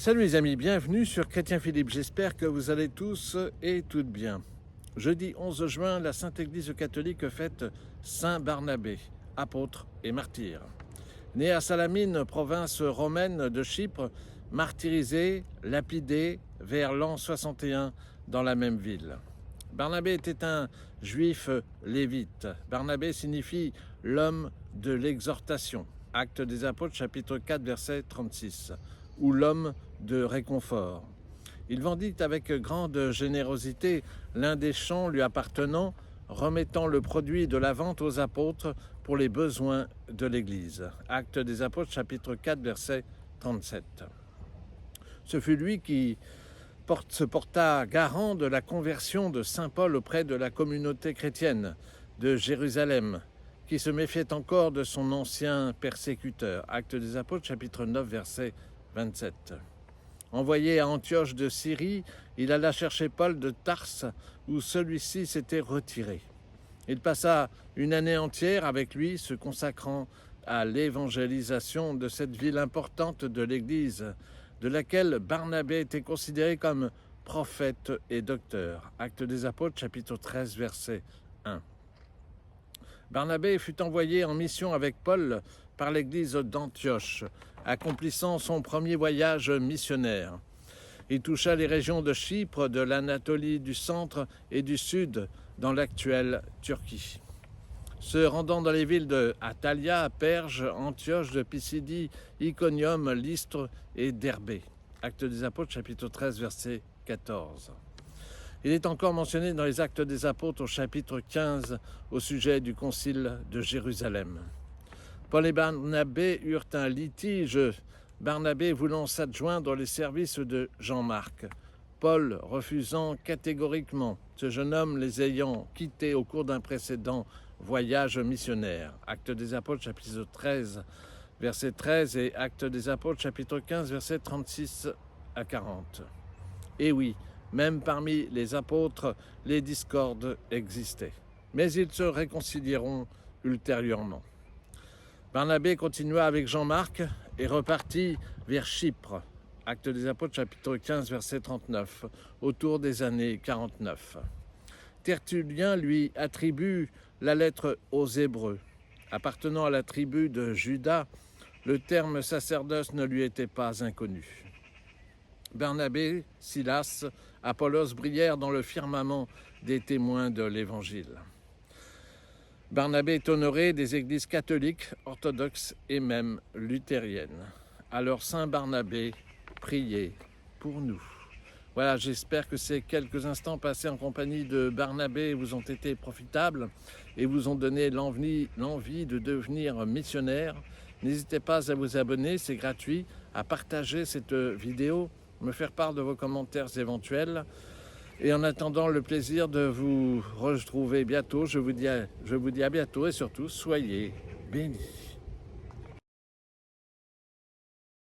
Salut les amis, bienvenue sur Chrétien Philippe, j'espère que vous allez tous et toutes bien. Jeudi 11 juin, la Sainte Église catholique fête Saint Barnabé, apôtre et martyr. Né à Salamine, province romaine de Chypre, martyrisé, lapidé vers l'an 61 dans la même ville. Barnabé était un juif lévite. Barnabé signifie l'homme de l'exhortation. Actes des Apôtres, chapitre 4, verset 36, ou l'homme de réconfort. Il vendit avec grande générosité l'un des champs lui appartenant, remettant le produit de la vente aux apôtres pour les besoins de l'Église. Actes des Apôtres, chapitre 4, verset 37. Ce fut lui qui se porta garant de la conversion de saint Paul auprès de la communauté chrétienne de Jérusalem, qui se méfiait encore de son ancien persécuteur. Actes des Apôtres, chapitre 9, verset 27. Envoyé à Antioche de Syrie, il alla chercher Paul de Tarse, où celui-ci s'était retiré. Il passa une année entière avec lui, se consacrant à l'évangélisation de cette ville importante de l'Église, de laquelle Barnabé était considéré comme prophète et docteur. Actes des Apôtres, chapitre 13, verset 1. Barnabé fut envoyé en mission avec Paul par l'Église d'Antioche, accomplissant son premier voyage missionnaire. Il toucha les régions de Chypre, de l'Anatolie du centre et du sud, dans l'actuelle Turquie. Se rendant dans les villes de Attalia, Perge, Antioche de Pisidie, Iconium, Lystre et Derbé. Actes des Apôtres, chapitre 13, verset 14. Il est encore mentionné dans les Actes des Apôtres au chapitre 15 au sujet du concile de Jérusalem. Paul et Barnabé eurent un litige, Barnabé voulant s'adjoindre les services de Jean-Marc, Paul refusant catégoriquement, ce jeune homme les ayant quittés au cours d'un précédent voyage missionnaire. Actes des Apôtres, chapitre 13, verset 13 et Actes des Apôtres, chapitre 15, verset 36 à 40. Et oui, même parmi les apôtres, les discordes existaient. Mais ils se réconcilieront ultérieurement. Barnabé continua avec Jean-Marc et repartit vers Chypre. Actes des Apôtres, chapitre 15, verset 39, autour des années 49. Tertullien lui attribue la lettre aux Hébreux. Appartenant à la tribu de Juda, le terme sacerdoce ne lui était pas inconnu. Barnabé, Silas, Apollos brillèrent dans le firmament des témoins de l'Évangile. Barnabé est honoré des églises catholiques, orthodoxes et même luthériennes. Alors Saint Barnabé, priez pour nous. Voilà, j'espère que ces quelques instants passés en compagnie de Barnabé vous ont été profitables et vous ont donné l'envie de devenir missionnaire. N'hésitez pas à vous abonner, c'est gratuit, à partager cette vidéo, me faire part de vos commentaires éventuels. Et en attendant le plaisir de vous retrouver bientôt, je vous dis à bientôt et surtout, soyez bénis.